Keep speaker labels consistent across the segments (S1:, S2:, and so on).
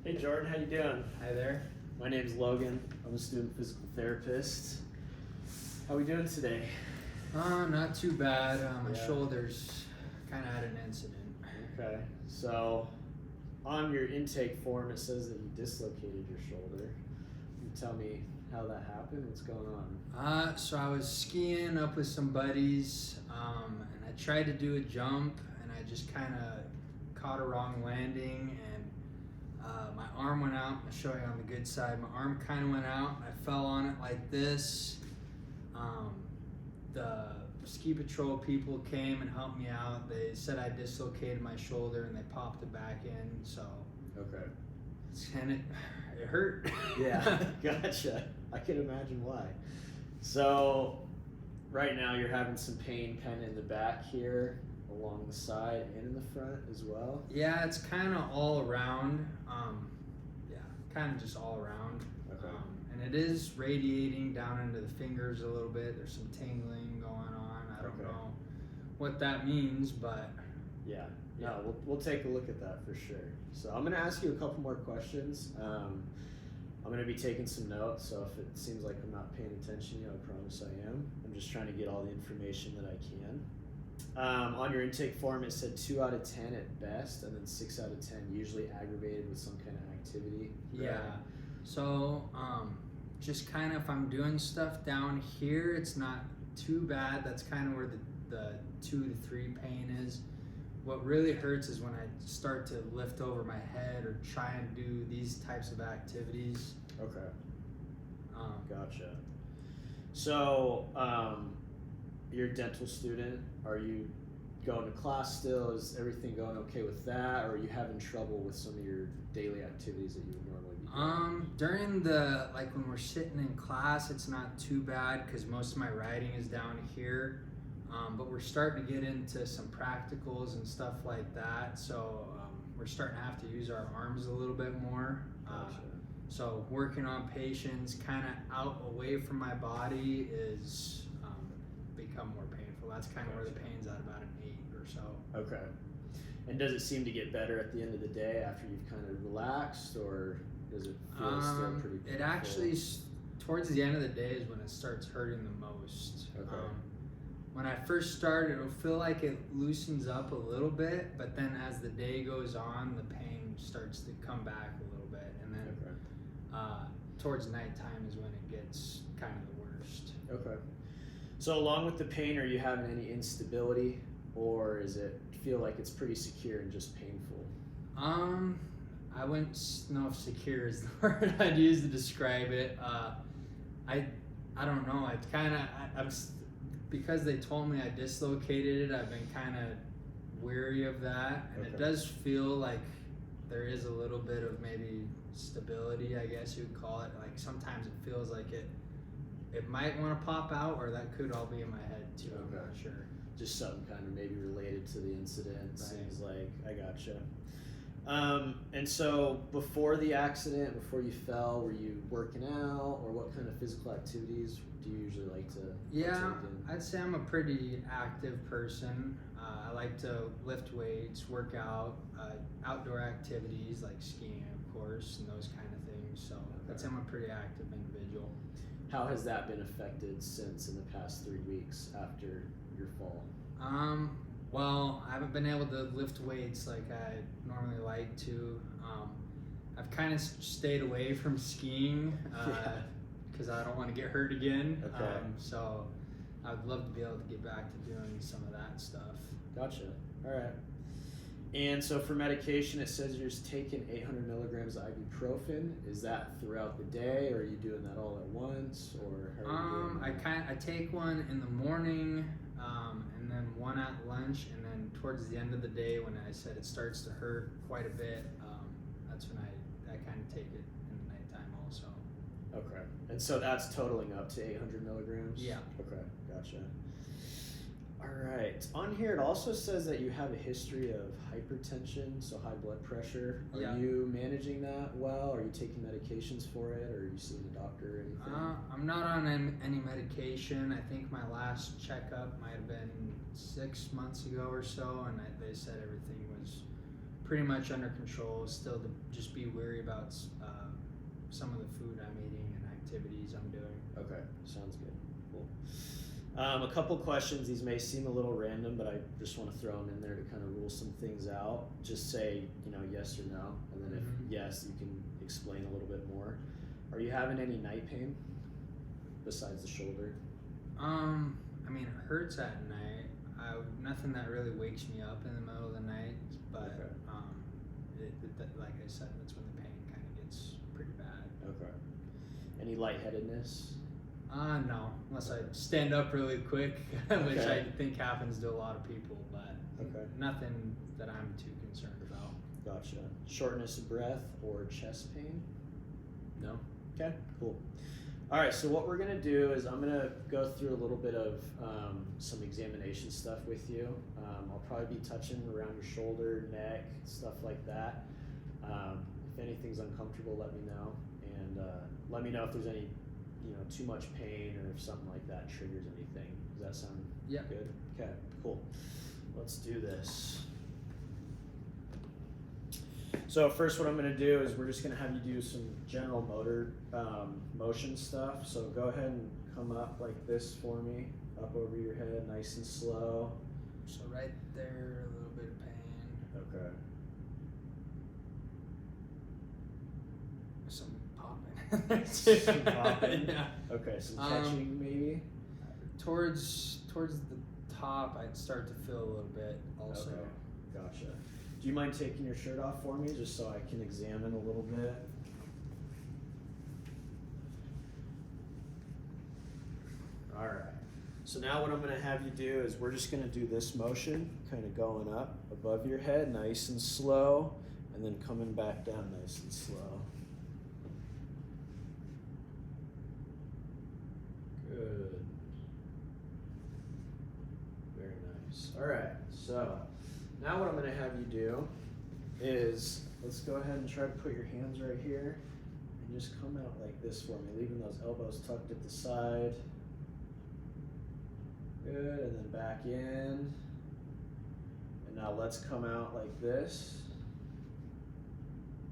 S1: Hey Jordan, how you doing?
S2: Hi there.
S1: My name's Logan. I'm a student physical therapist. How we doing today?
S2: Not too bad. My
S1: Yeah.
S2: shoulder's kind of had an incident.
S1: Okay, so on your intake form it says that you dislocated your shoulder. Can you tell me how that happened? What's going on?
S2: So I was skiing up with some buddies, and I tried to do a jump, and I just kind of caught a wrong landing, and my arm went out. I'll show you on the good side. My arm kind of went out. I fell on it like this. The ski patrol people came and helped me out. They said I dislocated my shoulder, and they popped it back in. So
S1: Okay.
S2: and it hurt.
S1: Yeah, gotcha. I can imagine why. So right now you're having some pain kind of in the back here, along the side and in the front as well.
S2: Yeah, it's kind of all around. Yeah, kind of just all around.
S1: Okay.
S2: And it is radiating down into the fingers a little bit. There's some tingling going on. I don't
S1: Okay.
S2: know what that means, but
S1: Yeah, no, we'll take a look at that for sure. So I'm going to ask you a couple more questions. I'm going to be taking some notes, so if it seems like I'm not paying attention, I promise I am. I'm just trying to get all the information that I can. On your intake form, it said 2 out of 10 at best, and then 6 out of 10 usually aggravated with some kind of activity.
S2: yeah.
S1: Right?
S2: So just kind of if I'm doing stuff down here, it's not too bad. That's kind of where the 2 to 3 pain is. What really hurts is when I start to lift over my head or try and do these types of activities.
S1: Okay,
S2: Um,
S1: gotcha. So, you're a dental student. Are you going to class still? Is everything going okay with that? Or are you having trouble with some of your daily activities that you would normally be doing?
S2: During the, like when we're sitting in class, it's not too bad because most of my writing is down here. But we're starting to get into some practicals and stuff like that. So we're starting to have to use our arms a little bit more.
S1: Gotcha.
S2: So working on patients kind of out away from my body is become more painful. That's kind of where the pain's at, about an 8 or so.
S1: Okay. And does it seem to get better at the end of the day after you've kind of relaxed, or does it feel still pretty painful?
S2: It actually, towards the end of the day is when it starts hurting the most.
S1: Okay.
S2: When I first started, it'll feel like it loosens up a little bit, but then as the day goes on, the pain starts to come back a little bit, and then
S1: Okay.
S2: Towards nighttime is when it gets kind of the worst.
S1: Okay. So along with the pain, are you having any instability, or is it feel like it's pretty secure and just painful?
S2: I wouldn't know if secure is the word I'd use to describe it. I don't know. I kind of I'm because they told me I dislocated it. I've been kind of weary of that, and it
S1: Okay.
S2: does feel like there is a little bit of maybe stability, I guess you'd call it. Like sometimes it feels like it might want to pop out, or that could all be in my head too. I'm
S1: Okay.
S2: not sure.
S1: Just something kind of maybe related to the incident.
S2: Right.
S1: Seems like I gotcha. And so before the accident, before you fell, were you working out, or what kind of physical activities do you usually like to
S2: Yeah,
S1: partake in?
S2: I'd say I'm a pretty active person. I like to lift weights, work out, outdoor activities like skiing, of course, and those kind of things. So I'd say I'm a pretty active individual.
S1: How has that been affected since in the past 3 weeks after your fall?
S2: Well, I haven't been able to lift weights like I normally like to. I've kind of stayed away from skiing because I don't want to get hurt again.
S1: Okay.
S2: So I'd love to be able to get back to doing some of that stuff.
S1: Gotcha. All right. And so for medication, it says you're just taking 800 milligrams of ibuprofen. Is that throughout the day, or are you doing that all at once, or how are you doing that?
S2: I take one in the morning, and then one at lunch, and then towards the end of the day when I said it starts to hurt quite a bit, that's when I kind of take it in the nighttime also.
S1: Okay. And so that's totaling up to 800 milligrams?
S2: Yeah.
S1: Okay, gotcha. All right. On here, it also says that you have a history of hypertension, so high blood pressure. Are
S2: Yeah.
S1: you managing that well? Are you taking medications for it, or are you seeing a doctor or anything?
S2: I'm not on any medication. I think my last checkup might have been 6 months ago or so, and they said everything was pretty much under control. Still to just be wary about some of the food I'm eating and activities I'm doing.
S1: Okay, sounds good. Cool. A couple questions. These may seem a little random, but I just want to throw them in there to kind of rule some things out. Just say, yes or no, and then if yes, you can explain a little bit more. Are you having any night pain besides the shoulder?
S2: I mean, it hurts at night. Nothing that really wakes me up in the middle of the night, but like I said, that's when the pain kind of gets pretty bad.
S1: Okay. Any lightheadedness?
S2: No, unless I stand up really quick, which I think happens to a lot of people, but nothing that I'm too concerned about.
S1: Gotcha. Shortness of breath or chest pain? No? Okay, cool. All right, so what we're gonna do is I'm gonna go through a little bit of some examination stuff with you. I'll probably be touching around your shoulder, neck, stuff like that. If anything's uncomfortable, let me know, and let me know if there's any, too much pain or if something like that triggers anything. Does that sound good? Okay, cool. Let's do this. So first what I'm going to do is we're just going to have you do some general motor motion stuff. So go ahead and come up like this for me, up over your head, nice and slow.
S2: So right there, a little bit of pain.
S1: Okay.
S2: Some popping. Some
S1: popping?
S2: Yeah.
S1: Okay, some catching maybe?
S2: Towards the top, I'd start to feel a little bit also.
S1: Okay, gotcha. Do you mind taking your shirt off for me just so I can examine a little bit? All right. So now what I'm going to have you do is we're just going to do this motion, kind of going up above your head, nice and slow, and then coming back down nice and slow. Good. Very nice. All right. So now what I'm going to have you do is, let's go ahead and try to put your hands right here and just come out like this for me, leaving those elbows tucked at the side. Good, and then back in. And now let's come out like this.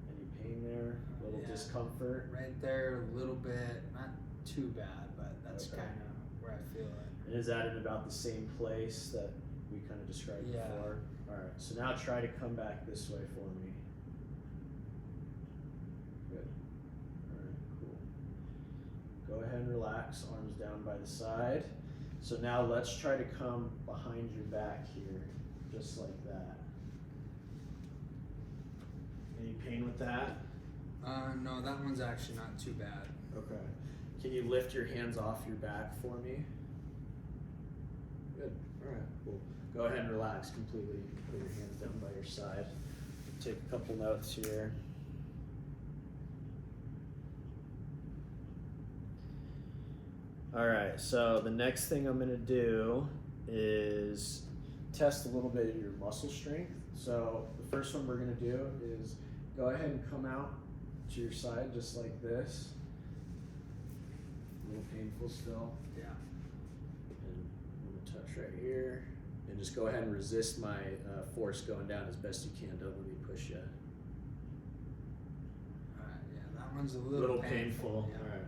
S1: Any pain there? A little discomfort?
S2: Right there, a little bit, not too bad, but that's kind of where I feel it.
S1: And is that in about the same place that we kind of described before? All right, so now try to come back this way for me. Good. All right, cool. Go ahead and relax, arms down by the side. So now let's try to come behind your back here, just like that. Any pain with that?
S2: No, that one's actually not too bad.
S1: Okay. Can you lift your hands off your back for me? Good. All right, cool. Go ahead and relax completely. Put your hands down by your side. Take a couple notes here. All right, so the next thing I'm gonna do is test a little bit of your muscle strength. So the first one we're gonna do is go ahead and come out to your side just like this. A little painful still.
S2: Yeah.
S1: And I'm gonna touch right here. And just go ahead and resist my force going down as best you can. Don't let me push you.
S2: Alright, yeah, that one's a little
S1: painful.
S2: Yeah.
S1: Alright,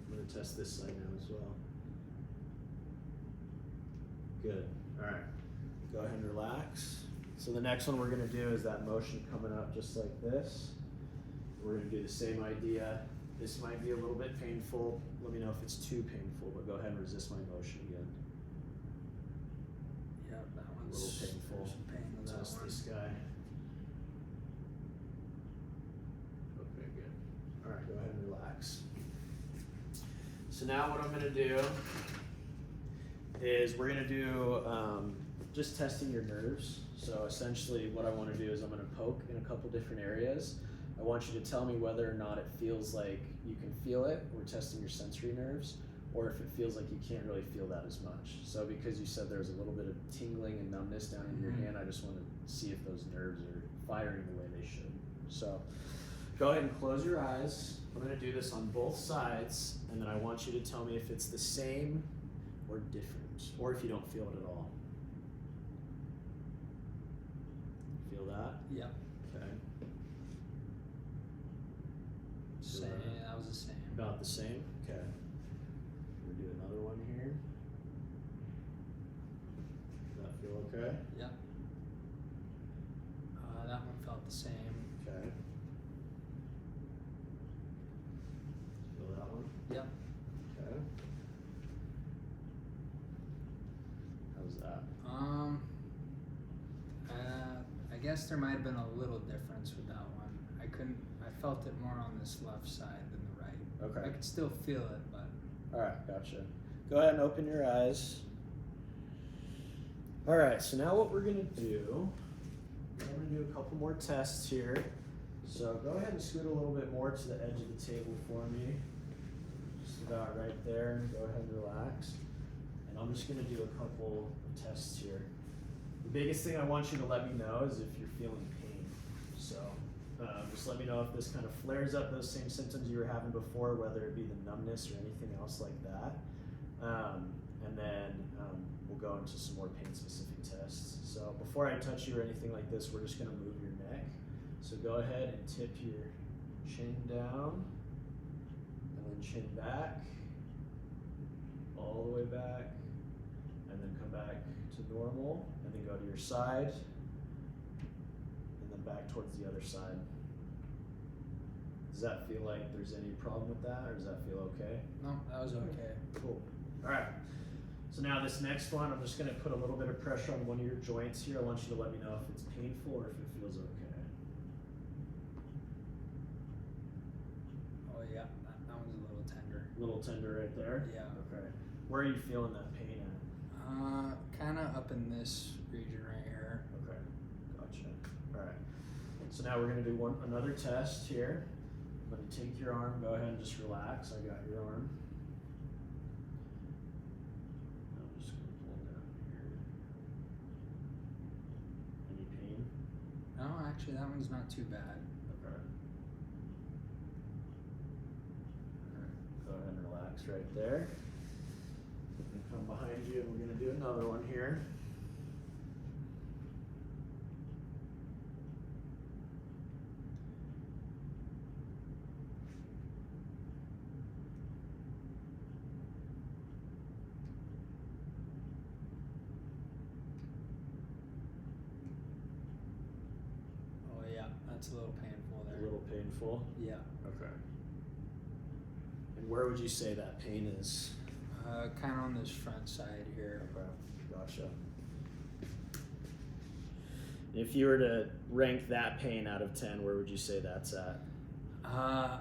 S1: I'm gonna test this side now as well. Good. Alright, go ahead and relax. So the next one we're gonna do is that motion coming up just like this. We're gonna do the same idea. This might be a little bit painful. Let me know if it's too painful, but go ahead and resist my motion again.
S2: Yeah, that one's
S1: A little painful.
S2: there's some pain with that
S1: Test
S2: one.
S1: this guy. Okay, good. All right, go ahead and relax. So now what I'm gonna do is we're gonna do just testing your nerves. So essentially what I wanna do is I'm gonna poke in a couple different areas. I want you to tell me whether or not it feels like you can feel it. We're testing your sensory nerves. Or if it feels like you can't really feel that as much. So because you said there's a little bit of tingling and numbness down in your hand, I just want to see if those nerves are firing the way they should. So go ahead and close your eyes. I'm going to do this on both sides, and then I want you to tell me if it's the same or different, or if you don't feel it at all. Feel that?
S2: Yeah. Same. That was the same.
S1: About the same? Okay. We'll do another one here. Does that feel okay?
S2: Yep. That one felt the same.
S1: Okay. Feel that one?
S2: Yep.
S1: Okay. How's that?
S2: I guess there might have been a little difference with that one. I felt it more on this left side than the right.
S1: Okay.
S2: I could still feel it, but.
S1: Alright, gotcha. Go ahead and open your eyes. Alright, so now what we're going to do, I'm going to do a couple more tests here. So go ahead and scoot a little bit more to the edge of the table for me. Just about right there. Go ahead and relax. And I'm just going to do a couple of tests here. The biggest thing I want you to let me know is if you're feeling pain. So just let me know if this kind of flares up those same symptoms you were having before, whether it be the numbness or anything else like that. And then we'll go into some more pain-specific tests. So before I touch you or anything like this, we're just going to move your neck. So go ahead and tip your chin down, and then chin back, all the way back, and then come back to normal, and then go to your side, and then back towards the other side. Does that feel like there's any problem with that, or does that feel okay?
S2: No, that was okay.
S1: Cool. All right. So now this next one, I'm just going to put a little bit of pressure on one of your joints here. I want you to let me know if it's painful or if it feels okay.
S2: Oh yeah, that one's a little tender.
S1: A little tender right there?
S2: Yeah.
S1: Okay. Where are you feeling that pain at?
S2: Kind of up in this region right here.
S1: Okay. Gotcha. All right. So now we're going to do another test here. I'm going to take your arm. Go ahead and just relax. I got your arm. I'm just going to pull it down here. Any pain?
S2: No, actually, that one's not too bad.
S1: Okay. Alright, go ahead and relax right there. And come behind you, and we're going to do another one here.
S2: Oh yeah, that's a little painful there.
S1: A little painful?
S2: Yeah.
S1: Okay. And where would you say that pain is?
S2: Kind of on this front side here.
S1: Okay, gotcha. If you were to rank that pain out of 10, where would you say that's at?
S2: I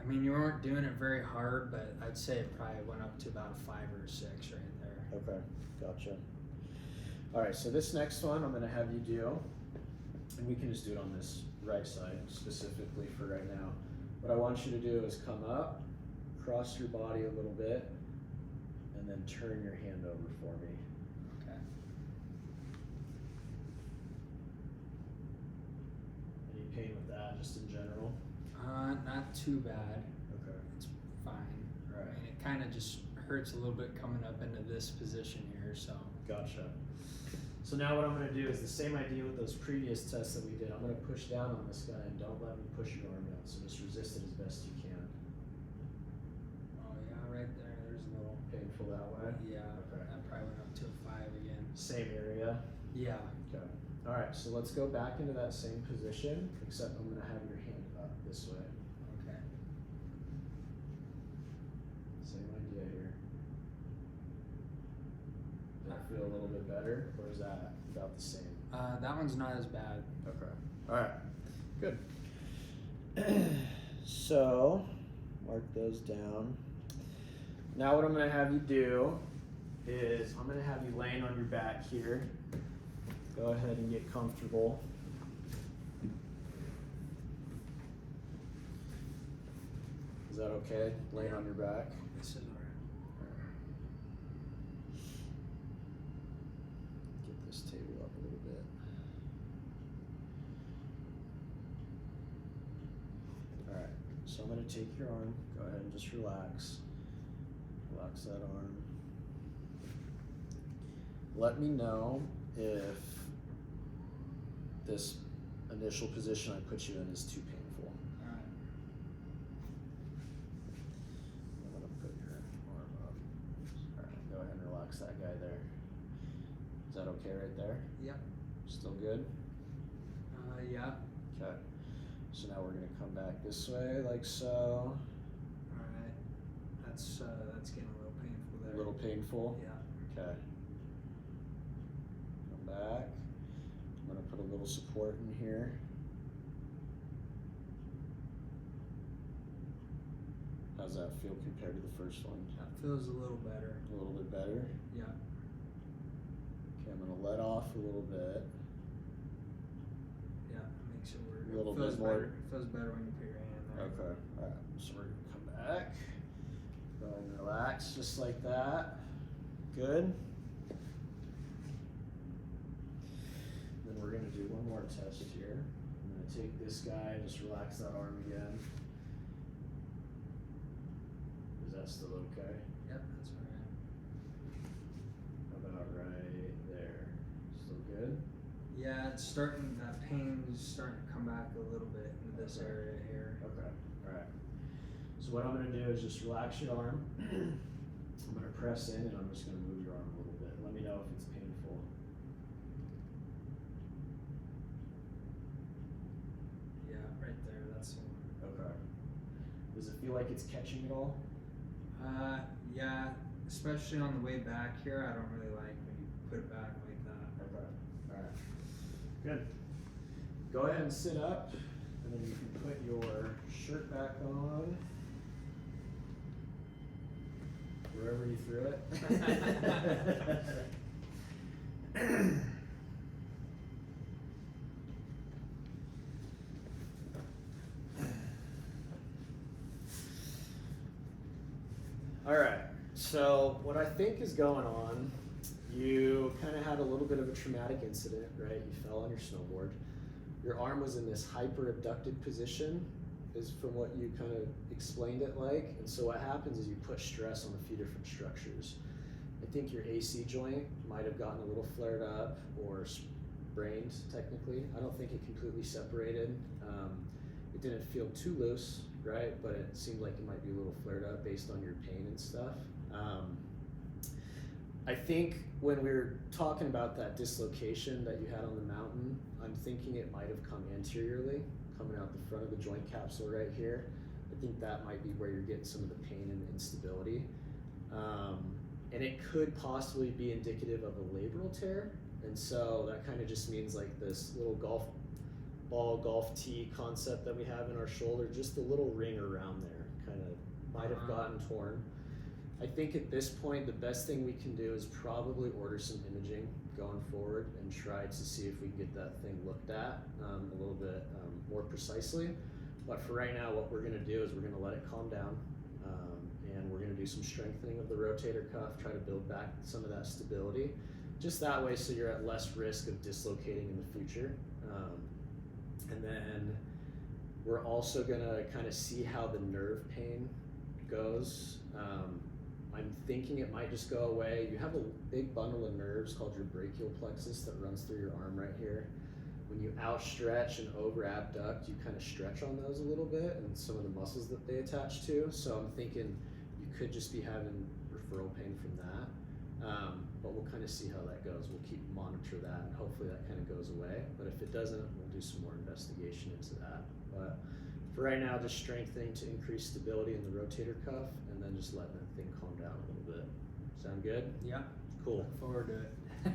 S2: mean, you weren't doing it very hard, but I'd say it probably went up to about a 5 or a 6 right there.
S1: Okay, gotcha. All right, so this next one I'm gonna have you do, and we can just do it on this right side specifically for right now. What I want you to do is come up, cross your body a little bit, and then turn your hand over for me.
S2: Okay.
S1: Any pain with that, just in general?
S2: Not too bad.
S1: Okay.
S2: It's fine.
S1: Right.
S2: I mean, it kind of just hurts a little bit coming up into this position here, so.
S1: Gotcha. So now what I'm going to do is the same idea with those previous tests that we did. I'm going to push down on this guy and don't let me push your arm out. So just resist it as best you can.
S2: Oh yeah, right there. There's a little.
S1: Painful that way?
S2: Yeah.
S1: Okay.
S2: That probably went up to a 5 again.
S1: Same area?
S2: Yeah.
S1: Okay. All right, so let's go back into that same position, except I'm going to have your hand up this way.
S2: Okay.
S1: Same idea here. Does that feel a little bit better, or is that about the same?
S2: That one's not as bad.
S1: Okay. All right. Good. So, mark those down. Now what I'm going to have you do is I'm going to have you laying on your back here. Go ahead and get comfortable. Is that okay? Laying on your back?
S2: This is alright.
S1: Get this table up a little bit. Alright, so I'm going to take your arm. Go ahead and just relax. Relax that arm. Let me know if this initial position I put you in is too painful.
S2: Alright.
S1: okay right there?
S2: Yep.
S1: Still good?
S2: Yeah.
S1: Okay. So now we're gonna come back this way, like so.
S2: Alright. That's getting a little painful there.
S1: A little painful?
S2: Yeah.
S1: Okay. Come back. I'm gonna put a little support in here. How's that feel compared to the first one?
S2: That feels a little better.
S1: A little bit better?
S2: Yeah.
S1: Okay, I'm gonna let off a little bit.
S2: Yeah, it makes it work.
S1: A little
S2: It feels
S1: bit more.
S2: better. It feels better when you put your hand there.
S1: Okay, alright, so we're gonna come back. Go ahead and relax, just like that. Good. Then we're gonna do one more test here. I'm gonna take this guy, just relax that arm again. Is that still okay?
S2: Yep, that's alright.
S1: About right there. Still good?
S2: Yeah, it's starting, that pain is starting to come back a little bit into this
S1: Okay.
S2: area here.
S1: Okay, alright. So what I'm gonna do is just relax your arm. I'm gonna press in and I'm just gonna move your arm a little bit. Let me know if it's painful.
S2: Yeah, right there, that's the one.
S1: Okay. Does it feel like it's catching at all?
S2: Yeah, especially on the way back here, I don't really like when you put it back like that.
S1: Okay, alright. Good. Go ahead and sit up, and then you can put your shirt back on. Wherever you threw it. Alright, so what I think is going on, you kind of had a little bit of a traumatic incident, right? You fell on your snowboard. Your arm was in this hyper-abducted position, is from what you kind of explained it like. And so what happens is you put stress on a few different structures. I think your AC joint might have gotten a little flared up or sprained, technically. I don't think it completely separated. It didn't feel too loose, right? But it seemed like it might be a little flared up based on your pain and stuff. I think when we were talking about that dislocation that you had on the mountain, I'm thinking it might have come anteriorly, coming out the front of the joint capsule right here. I think that might be where you're getting some of the pain and instability. And it could possibly be indicative of a labral tear. And so that kind of just means like this little golf ball, golf tee concept that we have in our shoulder, just a little ring around there kind of might have gotten torn. I think at this point, the best thing we can do is probably order some imaging going forward and try to see if we can get that thing looked at a little bit more precisely. But for right now, what we're gonna do is we're gonna let it calm down and we're gonna do some strengthening of the rotator cuff, try to build back some of that stability. Just that way so you're at less risk of dislocating in the future. And then we're also gonna kind of see how the nerve pain goes. I'm thinking it might just go away. You have a big bundle of nerves called your brachial plexus that runs through your arm right here. When you outstretch and over abduct, you kind of stretch on those a little bit and some of the muscles that they attach to. So I'm thinking you could just be having referral pain from that. But we'll kind of see how that goes. We'll keep monitor that and hopefully that kind of goes away. But if it doesn't, we'll do some more investigation into that. But for right now, just strengthening to increase stability in the rotator cuff and then just letting that thing calm down a little bit. Sound good?
S2: Yeah.
S1: Cool.
S2: Look forward to it.